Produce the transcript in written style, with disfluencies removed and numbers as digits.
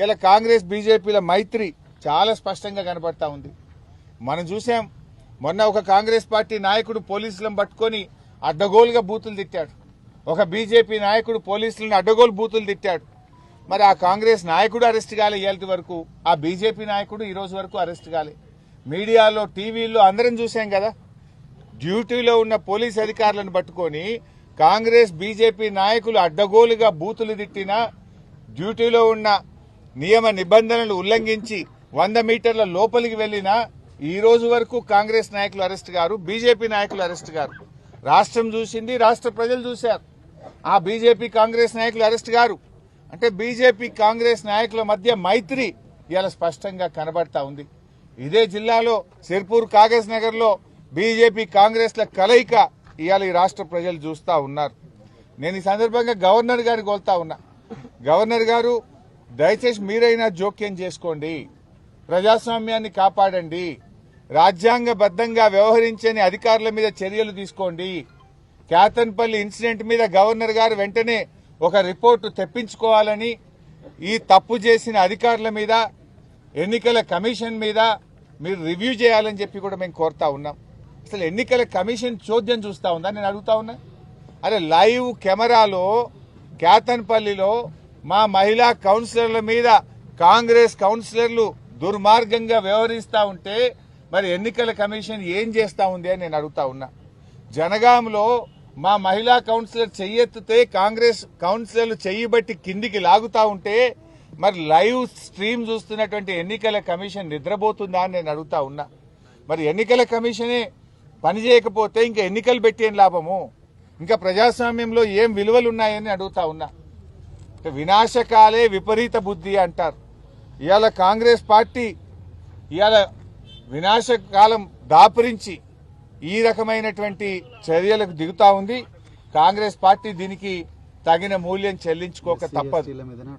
ఇలా కాంగ్రెస్ బీజేపీల మైత్రి చాలా స్పష్టంగా కనబడతా ఉంది. మనం చూసాం, మొన్న ఒక కాంగ్రెస్ పార్టీ నాయకుడు పోలీసులను పట్టుకొని అడ్డగోలుగా బూతులు తిట్టాడు. ఒక బీజేపీ నాయకుడు పోలీసులను అడ్డగోలు బూతులు తిట్టాడు. మరి ఆ కాంగ్రెస్ నాయకుడు అరెస్ట్ కాలే ఇవాళ వరకు, ఆ బీజేపీ నాయకుడు ఈ రోజు వరకు అరెస్ట్ కాలే. మీడియాలో టీవీల్లో అందరం చూసాం కదా, డ్యూటీలో ఉన్న పోలీస్ అధికారులను పట్టుకొని కాంగ్రెస్ బీజేపీ నాయకులు అడ్డగోలుగా బూతులు తిట్టినా, డ్యూటీలో ఉన్న నియమ నిబంధనలు ఉల్లంఘించి 100 మీటర్ల లోపలికి వెళ్లినా ఈ రోజు వరకు కాంగ్రెస్ నాయకులు అరెస్ట్ గారు, బీజేపీ నాయకులు అరెస్ట్ గారు. రాష్ట్రం చూసింది, రాష్ట్ర ప్రజలు చూశారు. ఆ బీజేపీ కాంగ్రెస్ నాయకులు అరెస్ట్ గారు. అంటే బీజేపీ కాంగ్రెస్ నాయకుల మధ్య మైత్రి ఇలా స్పష్టంగా కనబడతా ఉంది. ఇదే జిల్లాలో సిర్పూర్ కాగజ్ నగర్ లో బీజేపీ కాంగ్రెస్ల కలయిక ఇవాళ ఈ రాష్ట్ర ప్రజలు చూస్తా ఉన్నారు. నేను ఈ సందర్భంగా గవర్నర్ గారిని కోరుతా ఉన్నా, గవర్నర్ గారు దయచేసి మీరైనా జోక్యం చేసుకోండి, ప్రజాస్వామ్యాన్ని కాపాడండి, రాజ్యాంగబద్దంగా వ్యవహరించని అధికారుల మీద చర్యలు తీసుకోండి. కేతన్పల్లి ఇన్సిడెంట్ మీద గవర్నర్ గారు వెంటనే ఒక రిపోర్టు తెప్పించుకోవాలని, ఈ తప్పు చేసిన అధికారుల మీద, ఎన్నికల కమిషన్ మీద మీరు రివ్యూ చేయాలని చెప్పి కూడా మేము కోరుతా ఉన్నాం. అసలు ఎన్నికల కమిషన్ చోద్యం చూస్తా ఉందా నేను అడుగుతా ఉన్నా. అరే లైవ్ కెమెరాలో కేతన్పల్లిలో మా మహిళా కౌన్సిలర్ల మీద కాంగ్రెస్ కౌన్సిలర్లు దుర్మార్గంగా వ్యవహరిస్తా ఉంటే మరి ఎన్నికల కమిషన్ ఏం చేస్తా ఉంది అని నేను అడుగుతా ఉన్నా. జనగాంలో మా మహిళా కౌన్సిలర్ చెయ్యెత్తితే కాంగ్రెస్ కౌన్సిలర్లు చెయ్యబట్టి కిందికి లాగుతా ఉంటే మరి లైవ్ స్ట్రీమ్ చూస్తున్నటువంటి ఎన్నికల కమిషన్ నిద్రపోతుందా అని నేను అడుగుతా ఉన్నా. మరి ఎన్నికల కమిషనే పనిచేయకపోతే ఇంకా ఎన్నికలు పెట్టి ఏం లాభము, ఇంకా ప్రజాస్వామ్యంలో ఏం విలువలు ఉన్నాయని అడుగుతా ఉన్నా. వినాశకాలే విపరీత బుద్ధి అంటారు. ఇవాళ కాంగ్రెస్ పార్టీ ఇవాళ వినాశకాలం దాపురించి ఈ రకమైనటువంటి చర్యలకు దిగుతా ఉంది. కాంగ్రెస్ పార్టీ దీనికి తగిన మూల్యం చెల్లించుకోక తప్పదు.